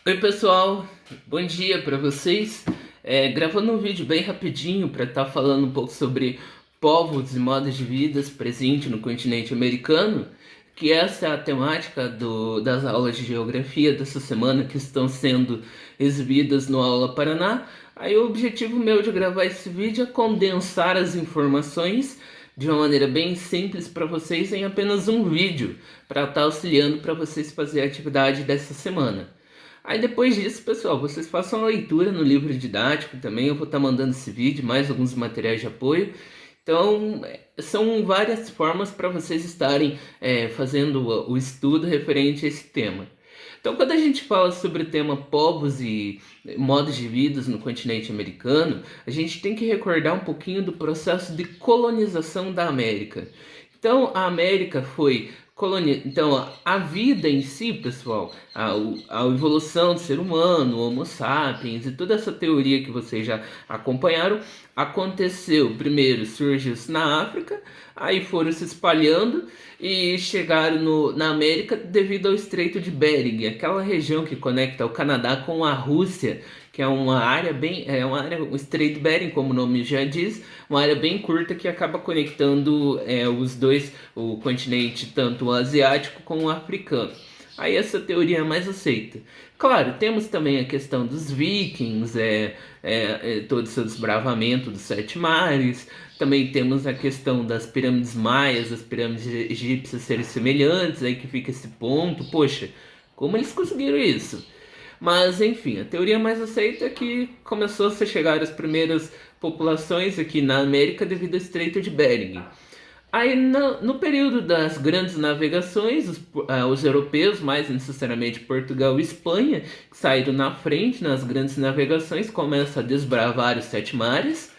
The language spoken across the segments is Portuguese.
Oi pessoal, bom dia para vocês. Gravando um vídeo bem rapidinho para estar falando um pouco sobre povos e modos de vida presentes no continente americano, que essa é a temática das aulas de geografia dessa semana que estão sendo exibidas no Aula Paraná. Aí o objetivo meu de gravar esse vídeo é condensar as informações de uma maneira bem simples para vocês em apenas um vídeo, para estar auxiliando para vocês fazer a atividade dessa semana. Aí depois disso, pessoal, vocês façam a leitura no livro didático também. Eu vou estar mandando esse vídeo, mais alguns materiais de apoio. Então, são várias formas para vocês estarem fazendo o estudo referente a esse tema. Então, quando a gente fala sobre o tema povos e modos de vida no continente americano, a gente tem que recordar um pouquinho do processo de colonização da América. Então, a América foi Então, a vida em si, pessoal, a evolução do ser humano, o Homo sapiens e toda essa teoria que vocês já acompanharam, aconteceu. Primeiro surgiu na África, aí foram se espalhando e chegaram na América devido ao Estreito de Bering, aquela região que conecta o Canadá com a Rússia, que é uma área o Estreito de Bering, como o nome já diz, uma área bem curta que acaba conectando os dois, o continente tanto o asiático como o africano. Aí essa teoria é mais aceita. Claro, temos também a questão dos vikings, todo esse desbravamento dos sete mares. Também temos a questão das pirâmides maias, das pirâmides egípcias serem semelhantes, aí que fica esse ponto. Poxa, como eles conseguiram isso? Mas enfim, a teoria mais aceita é que começou a se chegar as primeiras populações aqui na América devido ao Estreito de Bering. Aí no período das grandes navegações, os europeus, mais necessariamente Portugal e Espanha, que saíram na frente nas grandes navegações, começam a desbravar os sete mares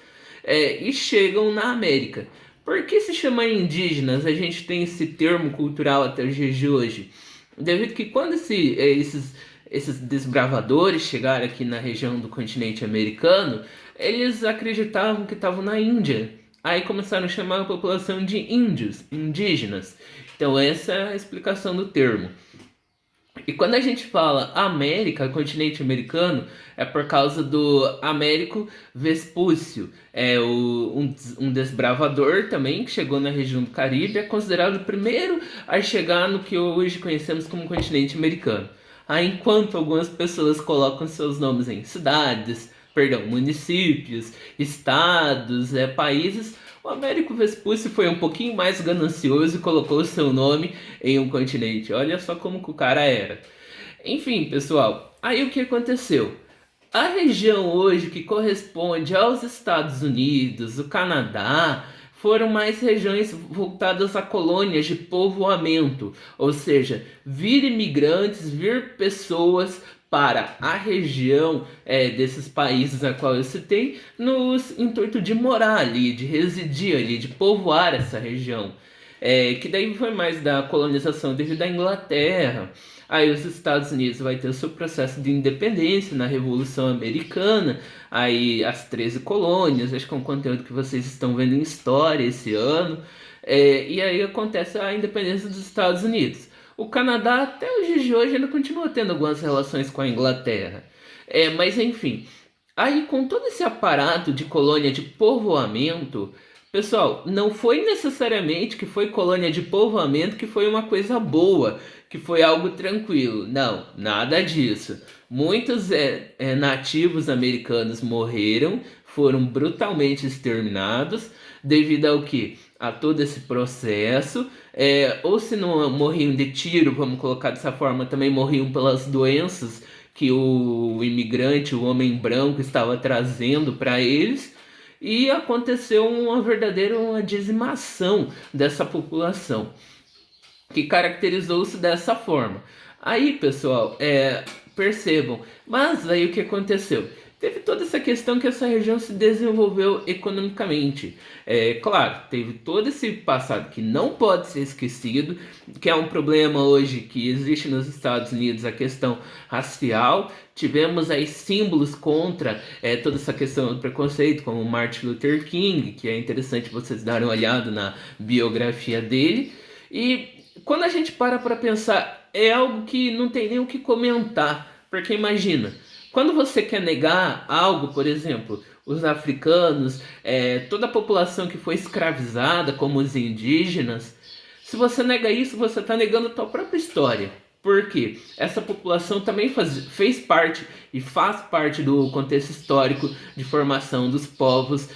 e chegam na América. Por que se chama indígenas? A gente tem esse termo cultural até os dias de hoje. Devido que quando esses desbravadores chegaram aqui na região do continente americano, eles acreditavam que estavam na Índia. Aí começaram a chamar a população de índios, indígenas. Então essa é a explicação do termo. E quando a gente fala América, continente americano, é por causa do Américo Vespúcio. Um desbravador também que chegou na região do Caribe, é considerado o primeiro a chegar no que hoje conhecemos como continente americano. Aí, enquanto algumas pessoas colocam seus nomes em cidades, perdão, municípios, estados, países, o Américo Vespúcio foi um pouquinho mais ganancioso e colocou seu nome em um continente. Olha só como que o cara era. Enfim, pessoal, aí o que aconteceu? A região hoje que corresponde aos Estados Unidos, o Canadá, foram mais regiões voltadas a colônias de povoamento, ou seja, vir imigrantes, vir pessoas para a região desses países a qual eu citei, no intuito de morar ali, de residir ali, de povoar essa região. Que daí foi mais da colonização devido à Inglaterra. Aí os Estados Unidos vai ter o seu processo de independência na Revolução Americana, aí as 13 colônias, acho que é um conteúdo que vocês estão vendo em história esse ano, e aí acontece a independência dos Estados Unidos. O Canadá até os dias de hoje ainda continua tendo algumas relações com a Inglaterra, mas enfim, aí com todo esse aparato de colônia de povoamento, pessoal, não foi necessariamente que foi colônia de povoamento que foi uma coisa boa, que foi algo tranquilo. Não, nada disso. Muitos nativos americanos morreram, foram brutalmente exterminados, devido ao que? A todo esse processo. Ou se não morriam de tiro, vamos colocar dessa forma, também morriam pelas doenças que o imigrante, o homem branco, estava trazendo para eles. E aconteceu uma verdadeira dizimação dessa população, que caracterizou-se dessa forma. Aí, pessoal, percebam, mas aí o que aconteceu? Teve toda essa questão que essa região se desenvolveu economicamente. Claro, teve todo esse passado que não pode ser esquecido, que é um problema hoje que existe nos Estados Unidos, a questão racial. Tivemos aí símbolos contra toda essa questão do preconceito, como Martin Luther King, que é interessante vocês darem uma olhada na biografia dele. E quando a gente para pensar, é algo que não tem nem o que comentar, Porque imagina, quando você quer negar algo, por exemplo, os africanos, toda a população que foi escravizada, como os indígenas, se você nega isso, você está negando a tua própria história. Porque essa população também fez parte e faz parte do contexto histórico de formação dos povos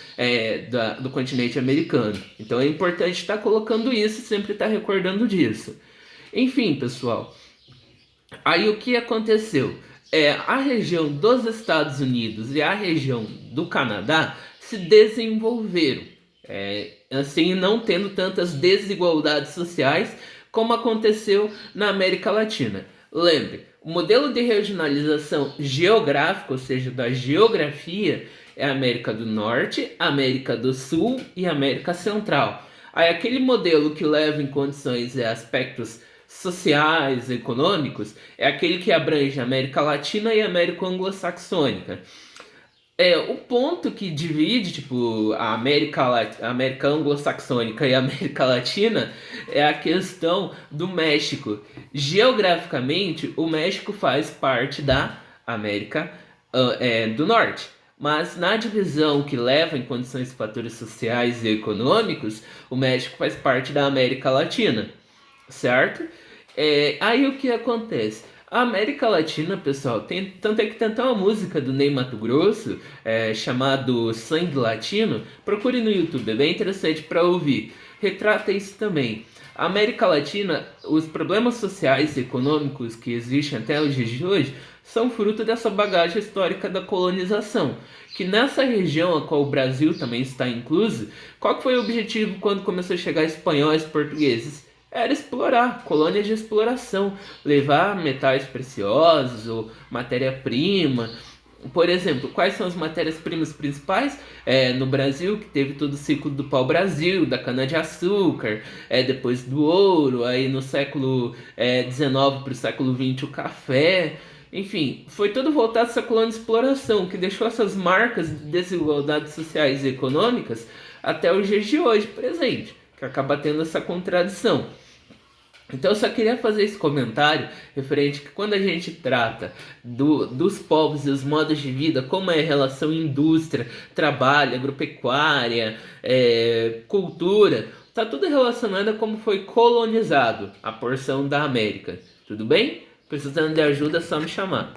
do continente americano. Então é importante estar colocando isso e sempre estar recordando disso. Enfim, pessoal, aí o que aconteceu? A região dos Estados Unidos e a região do Canadá se desenvolveram, assim não tendo tantas desigualdades sociais como aconteceu na América Latina. Lembre, o modelo de regionalização geográfica, ou seja, da geografia, é a América do Norte, América do Sul e América Central. Aí aquele modelo que leva em condições e aspectos sociais, econômicos, é aquele que abrange a América Latina e a América Anglo-Saxônica. O ponto que divide, tipo, a América Anglo-Saxônica e a América Latina é a questão do México. Geograficamente, o México faz parte da América do Norte. Mas na divisão que leva em condições de fatores sociais e econômicos, o México faz parte da América Latina, certo? Aí o que acontece? A América Latina, pessoal, tanto é que tem até uma música do Ney Matogrosso, chamado Sangue Latino. Procure no YouTube, é bem interessante para ouvir. Retrata isso também. A América Latina, os problemas sociais e econômicos que existem até os dias de hoje são fruto dessa bagagem histórica da colonização. Que nessa região, a qual o Brasil também está incluso, qual que foi o objetivo quando começou a chegar espanhóis e portugueses? Era explorar, colônias de exploração, levar metais preciosos ou matéria-prima. Por exemplo, quais são as matérias-primas principais? No Brasil, que teve todo o ciclo do pau-brasil, da cana-de-açúcar, depois do ouro, aí no século XIX para o século XX o café. Enfim, foi todo voltado a essa colônia de exploração, que deixou essas marcas de desigualdades sociais e econômicas até os dias de hoje, presente, que acaba tendo essa contradição. Então eu só queria fazer esse comentário referente que quando a gente trata dos povos e os modos de vida, como é a relação indústria, trabalho, agropecuária, cultura, está tudo relacionado a como foi colonizado a porção da América. Tudo bem? Precisando de ajuda, é só me chamar.